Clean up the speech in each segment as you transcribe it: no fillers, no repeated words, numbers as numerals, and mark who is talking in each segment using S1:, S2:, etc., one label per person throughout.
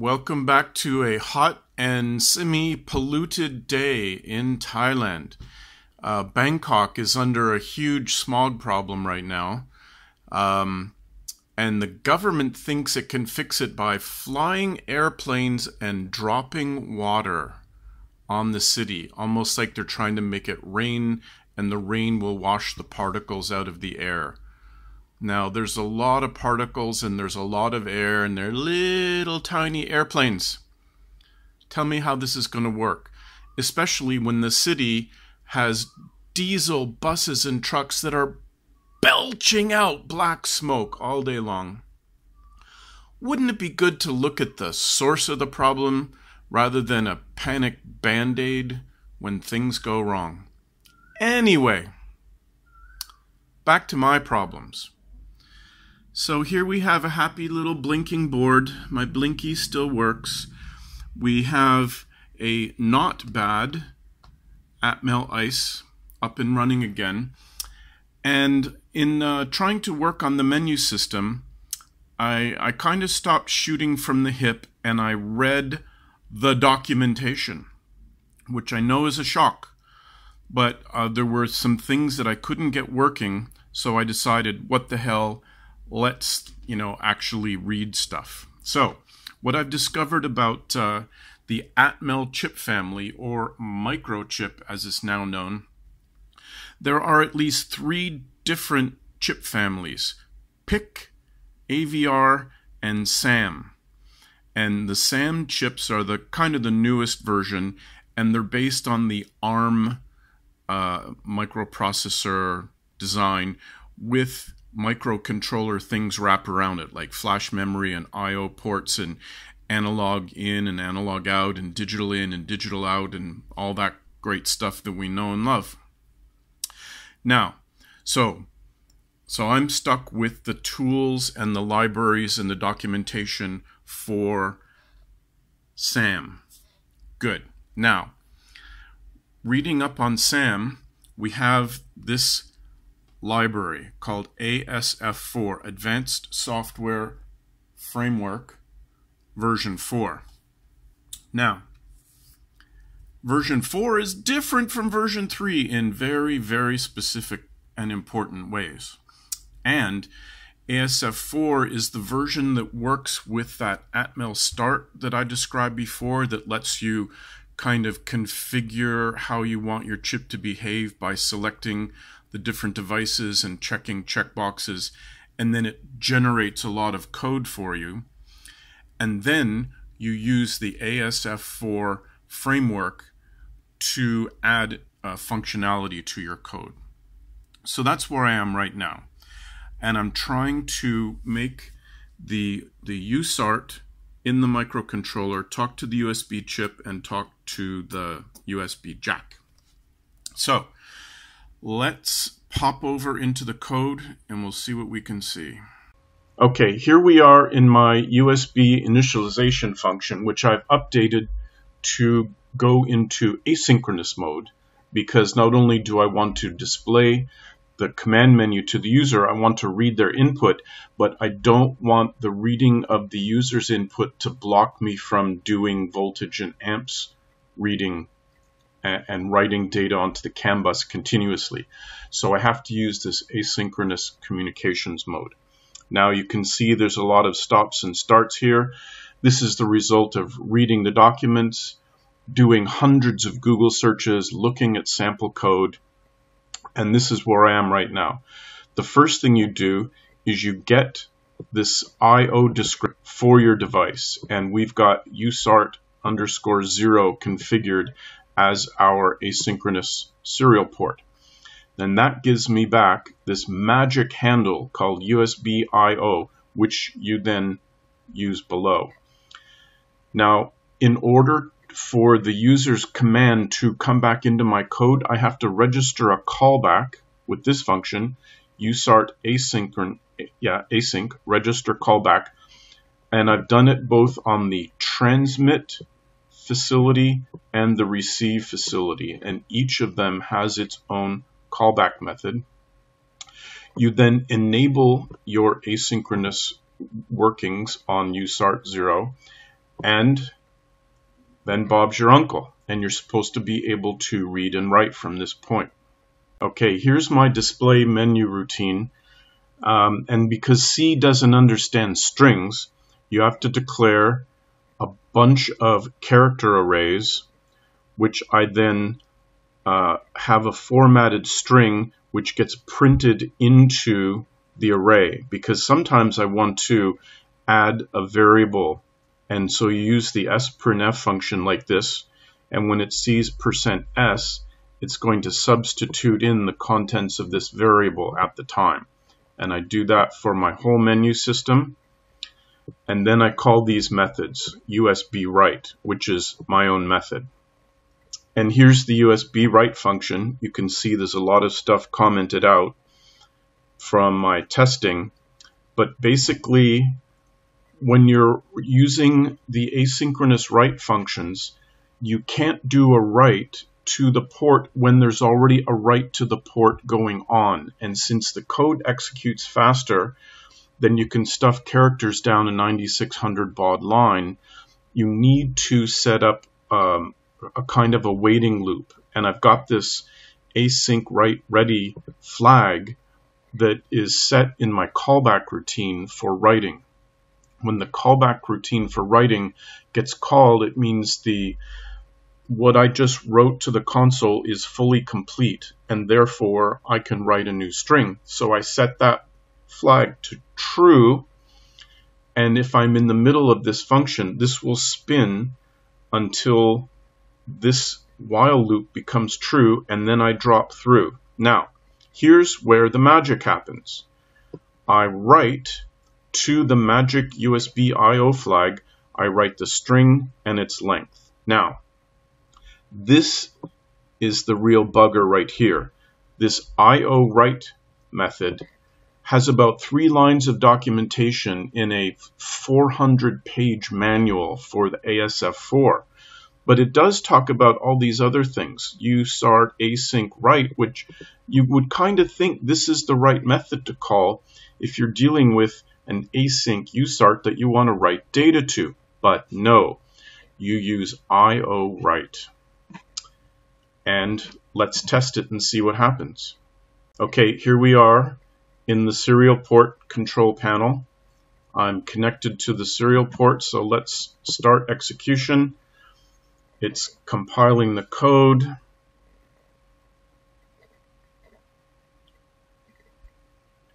S1: Welcome back to a hot and semi-polluted day in Thailand. Bangkok is under a huge smog problem right now, and the government thinks it can fix it by flying airplanes and dropping water on the city, almost like they're trying to make it rain, and the rain will wash the particles out of the air. Now, there's a lot of particles and there's a lot of air and they're little tiny airplanes. Tell me how this is going to work, especially when the city has diesel buses and trucks that are belching out black smoke all day long. Wouldn't it be good to look at the source of the problem rather than a panic band-aid when things go wrong? Anyway, back to my problems. So here we have a happy little blinking board. My blinky still works. We have a not bad Atmel ice up and running again. And in trying to work on the menu system, I kind of stopped shooting from the hip and I read the documentation, which I know is a shock. But there were some things that I couldn't get working, so I decided, what the hell, let's, actually read stuff. So, what I've discovered about the Atmel chip family, or microchip as it's now known, there are at least 3 different chip families: PIC, AVR, and SAM. And the SAM chips are the kind of the newest version, and they're based on the ARM microprocessor design with microcontroller things wrap around it, like flash memory and I/O ports and analog in and analog out and digital in and digital out and all that great stuff that we know and love. Now, so I'm stuck with the tools and the libraries and the documentation for SAM. Good. Now, reading up on SAM, we have this library called ASF4, Advanced Software Framework, version 4. Now, version 4 is different from version 3 in very, very specific and important ways. And ASF4 is the version that works with that Atmel start that I described before, that lets you kind of configure how you want your chip to behave by selecting the different devices and checking checkboxes, and then it generates a lot of code for you. And then you use the ASF4 framework to add functionality to your code. So that's where I am right now. And I'm trying to make the USART in the microcontroller talk to the USB chip and talk to the USB jack. So let's pop over into the code and we'll see what we can see. Okay, here we are in my USB initialization function, which I've updated to go into asynchronous mode, because not only do I want to display the command menu to the user, I want to read their input, but I don't want the reading of the user's input to block me from doing voltage and amps reading and writing data onto the CANbus continuously. So I have to use this asynchronous communications mode. Now you can see there's a lot of stops and starts here. This is the result of reading the documents, doing hundreds of Google searches, looking at sample code, and this is where I am right now. The first thing you do is you get this I/O descriptor for your device, and we've got USART _0 configured as our asynchronous serial port. Then that gives me back this magic handle called USB I/O, which you then use below. Now, in order for the user's command to come back into my code, I have to register a callback with this function, USART async register callback, and I've done it both on the transmit facility and the receive facility, and each of them has its own callback method. You then enable your asynchronous workings on USART 0, and then Bob's your uncle, and you're supposed to be able to read and write from this point. Okay, here's my display menu routine, and because C doesn't understand strings, you have to declare a bunch of character arrays, which I then have a formatted string which gets printed into the array, because sometimes I want to add a variable, and so you use the sprintf function like this, and when it sees %s, it's going to substitute in the contents of this variable at the time. And I do that for my whole menu system. And then I call these methods USB write, which is my own method. And here's the USB write function. You can see there's a lot of stuff commented out from my testing. But basically, when you're using the asynchronous write functions, you can't do a write to the port when there's already a write to the port going on. And since the code executes faster, then you can stuff characters down a 9600 baud line. You need to set up a kind of a waiting loop. And I've got this async write ready flag that is set in my callback routine for writing. When the callback routine for writing gets called, it means what I just wrote to the console is fully complete, and therefore I can write a new string. So I set that flag to true, and if I'm in the middle of this function, this will spin until this while loop becomes true, and then I drop through. Now, here's where the magic happens. I write to the magic USB IO flag, I write the string and its length. Now, this is the real bugger right here. This IO write method has about 3 lines of documentation in a 400-page manual for the ASF4. But it does talk about all these other things. USART, async write, which you would kind of think this is the right method to call if you're dealing with an async USART that you want to write data to. But no, you use IO write. And let's test it and see what happens. Okay, here we are in the serial port control panel. I'm connected to the serial port, so let's start execution. It's compiling the code.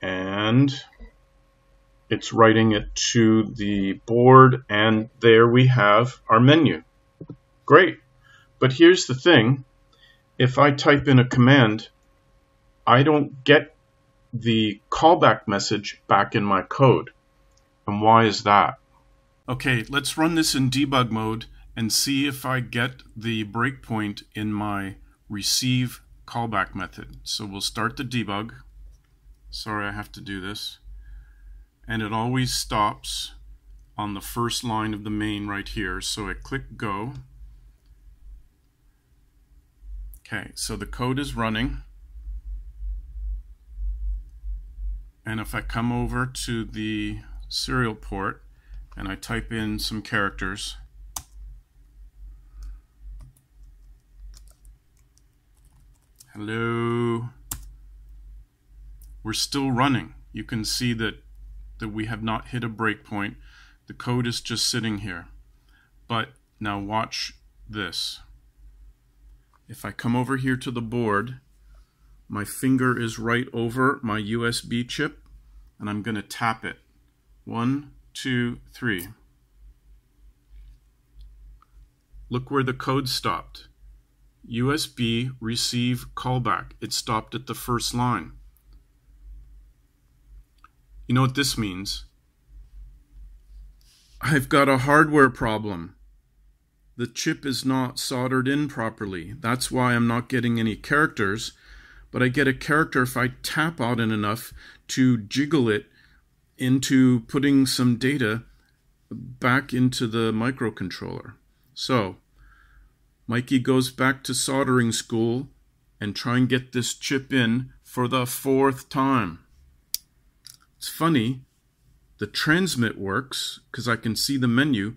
S1: And it's writing it to the board, and there we have our menu. Great. But here's the thing. If I type in a command, I don't get the callback message back in my code. And why is that? Okay, let's run this in debug mode and see if I get the breakpoint in my receive callback method. So we'll start the debug. Sorry, I have to do this. And it always stops on the first line of the main right here. So I click go. Okay, so the code is running. And if I come over to the serial port and I type in some characters, hello, we're still running. You can see that we have not hit a breakpoint. The code is just sitting here. But now watch this. If I come over here to the board, my finger is right over my USB chip, and I'm going to tap it. 1, 2, 3. Look where the code stopped. USB receive callback. It stopped at the first line. You know what this means? I've got a hardware problem. The chip is not soldered in properly. That's why I'm not getting any characters, but I get a character if I tap on it enough to jiggle it into putting some data back into the microcontroller. So, Mikey goes back to soldering school and try and get this chip in for the 4th time. It's funny, the transmit works because I can see the menu,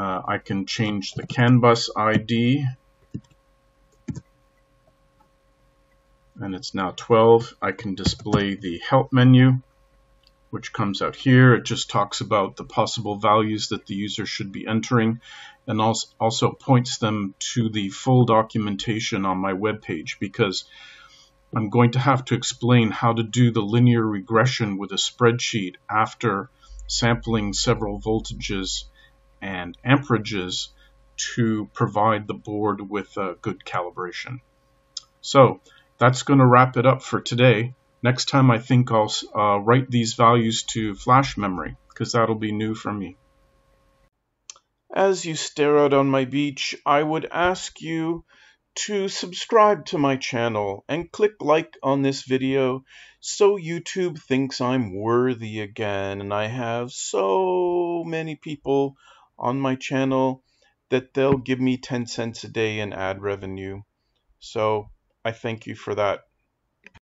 S1: I can change the CANbus ID, and it's now 12. I can display the help menu, which comes out here. It just talks about the possible values that the user should be entering, and also points them to the full documentation on my web page, because I'm going to have to explain how to do the linear regression with a spreadsheet after sampling several voltages and amperages to provide the board with good calibration. So that's going to wrap it up for today. Next time I think I'll write these values to flash memory, because that'll be new for me. As you stare out on my beach, I would ask you to subscribe to my channel and click like on this video so YouTube thinks I'm worthy again, and I have so many people on my channel that they'll give me 10 cents a day in ad revenue. So I thank you for that.